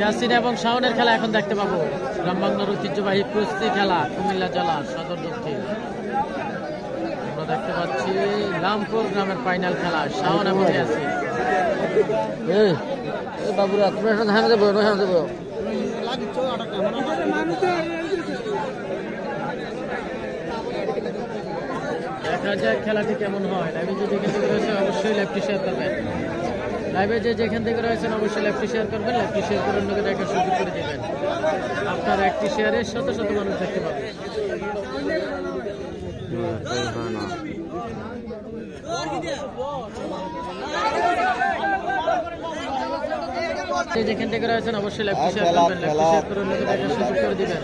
ইয়াসিন এবং শাওনের খেলা এখন দেখতে পাবো। গ্রামবাংলার ঐতিহ্যবাহী কুস্তি খেলা কুমিল্লা জেলা সদর দক্ষিণ। আমরা দেখতে পাচ্ছি রামপুর গ্রামের ফাইনাল খেলা শাওন এবং ইয়াসিন। বাবুরা তুমি দেখা যাক খেলাটি কেমন হয়। লাইভে যে যেখান থেকে রয়েছেন অবশ্যই লাইভটি শেয়ার করবেন। লাইভে যে যেখান থেকে রয়েছেন অবশ্যই লাইভটি শেয়ার করবেন। লাইভটি শেয়ার করে অন্যকে দেখার সুযোগ করে দেবেন। আপনার একটি শেয়ারে শত শত মানুষ দেখতে পাবেন। যেখান থেকে রয়েছেন অবশ্যই লাইভটি শেয়ার করবেন। লাইভটি শেয়ার করে অন্যকে দেখার সুযোগ করে দিবেন।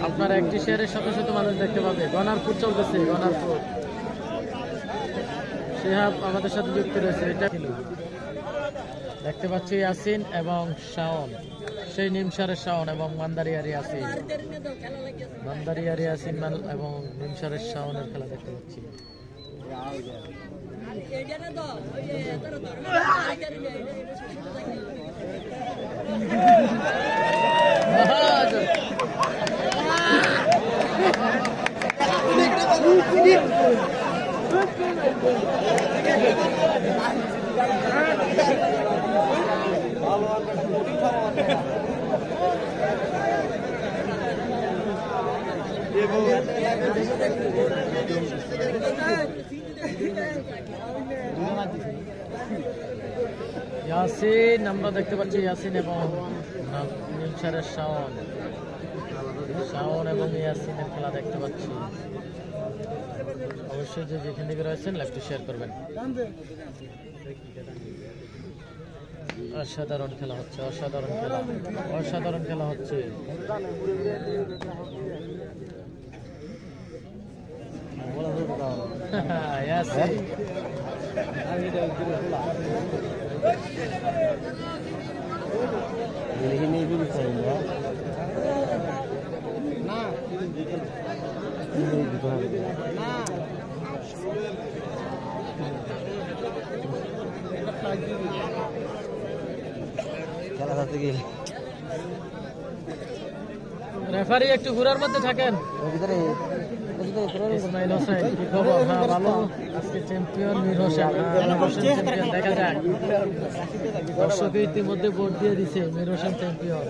আপনার একটি শেয়ারে শত শত মানুষ দেখতে পাবে। গনারপুর চলতেছে, গনারপুর শিহাব আমাদের সাথে যুক্ত রয়েছে। এটা দেখতে পাচ্ছি ইয়াসিন এবং শাওন, সেই নিমসারের শাওন এবং মান্দারিয়ার ইয়াসিন, মান্দারিয়ার ইয়াসিন এবং নিমসারের শাওনের খেলা দেখতে পাচ্ছি। ইয়াসিন আমরা দেখতে পাচ্ছি ইয়াসিন এবং নিমসারের শাওন, শাওন এবং ইয়াসিনের খেলা দেখতে পাচ্ছি। অবশ্যই যে যেখান থেকে রয়েছেন লাইভটি শেয়ার করবেন। অসাধারণ খেলা হচ্ছে, অসাধারণ খেলা, অসাধারণ খেলা হচ্ছে। রেফারি একটু ঘোরার মধ্যে থাকেন। ইসমাইল হোসেন কি খবর? হ্যাঁ ভালো। আজকে চ্যাম্পিয়ন মীর হোসেন, চ্যাম্পিয়ন। দেখা যাক, দর্শক ইতিমধ্যে ভোট দিয়ে দিছে মীর হোসেন চ্যাম্পিয়ন।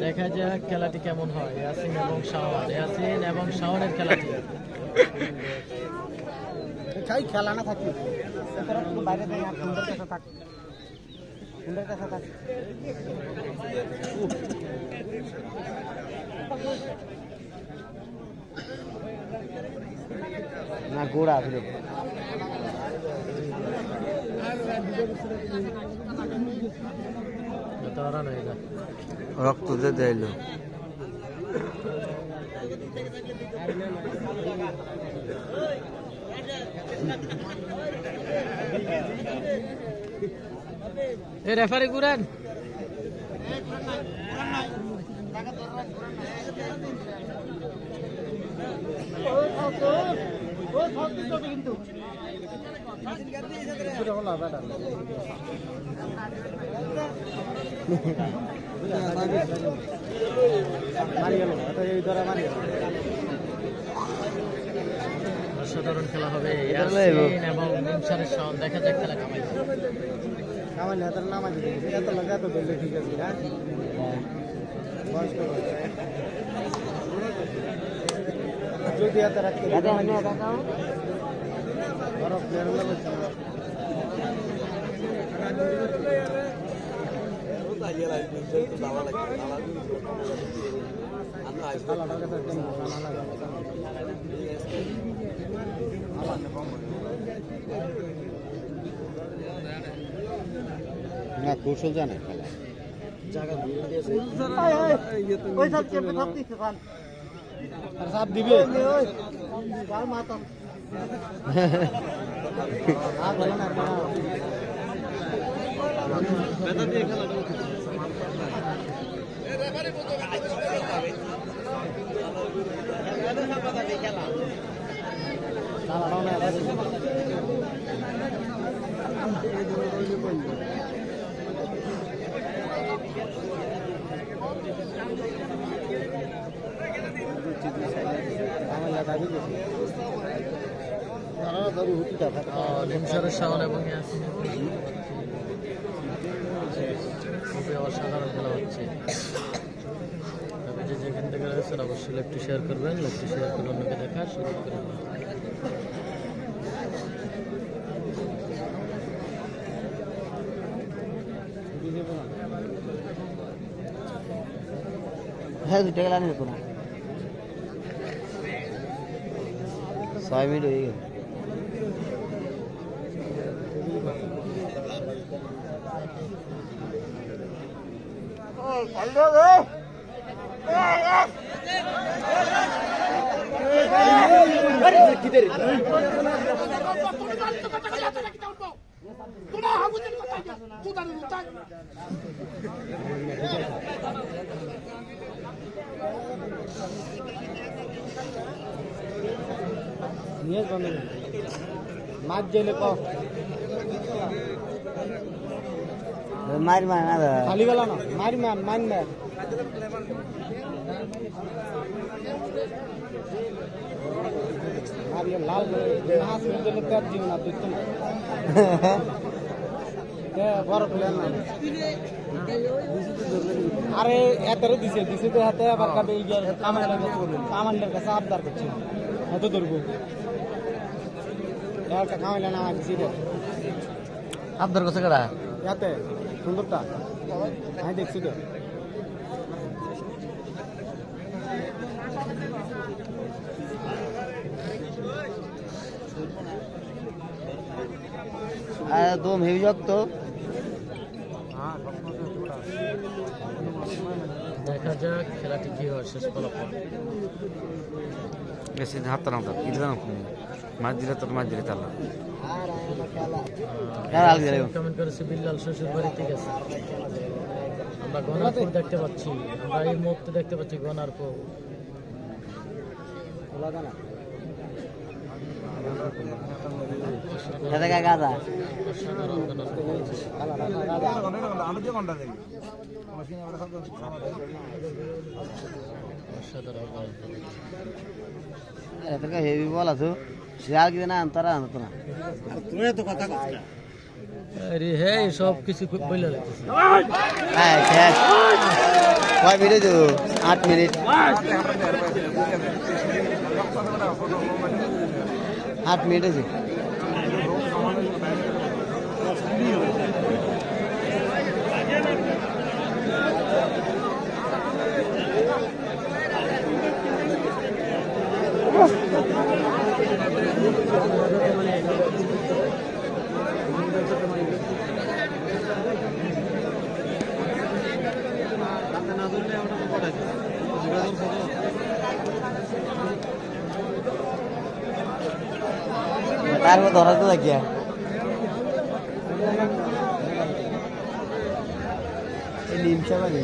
দেখা যাক খেলাটি কেমন হয়। ইয়াসিন এবং শাওন, ইয়াসিন এবং শাওনের খেলাটি। খেলা না থাকি বাইরে থাক না গোড়া রক্ত দেইল এই রেফারি ঘুরেন। অসাধারণ খেলা হবে ইয়াসিন এবং নিমসারের শাওন। দেখা যাক খেলা কেমন। ঠিক আছে যদি এত রাখতে না কৌশল জানে খেলা জায়গা দিবে খেলা নিমসারের শাওন এবং ইয়াসিন খুবই অসাধারণ খেলা হচ্ছে। তবে যে যেখান থেকে রয়েছেন অবশ্যই লাইভটি শেয়ার করবেন, লাইভটি শেয়ার করে অন্যকে দেখার সুযোগ করে দেবেন। হ্যাঁ 2 টাকা লাগবে তো না 6 মিনিট হয়ে গেল। মাছ জেলে পাও মারি মান না খালি গেল না মারি মান মান না আর ये লাল মাছ জেলে তেল দিও না তুই তো কে বড় প্ল্যান না আরে এতরে দিছে দিছে তো হাতে আবার কাটে ইয়ার কামান্ডার কাছে আবদার করছে এত ধরবো একটা খাওয়াইলে না আমার দিছি আপনার কাছে কারা ইয়াতে সুন্দরটা আমি দেখছি তো একদম হেভি জগ তো দেখা যাক খেলাটি কি হয় শেষ ফলাফল। বেশি হাত না তো ইদরা না মাছ দিলে তোর মাছ দিলে তালা কমেন্ট করেছে বিল্লাল শ্বশুর বাড়ি থেকে আছে। আমরা গনারপুর দেখতে পাচ্ছি, আমরা এই মুহূর্তে দেখতে পাচ্ছি গনারপুর। অসাধারণ হেভি বল আছো শিয়াল কি না আনতারা আনতো না তুমি তো কথা আরে হে সব কিছু বলে লাগতেছে। হ্যাঁ শেষ কয় মিনিট 8 মিনিট 8 মিনিট আছে তারপর ধরা তো দেখিয়া নিমসা বানি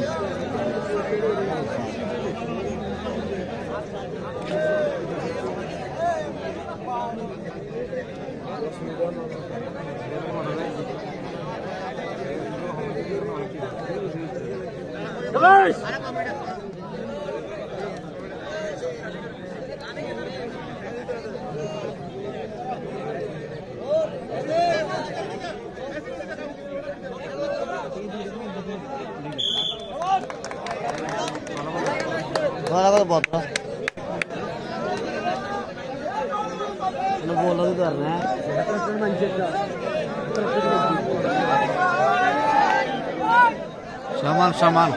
বলো তো না সমান সমান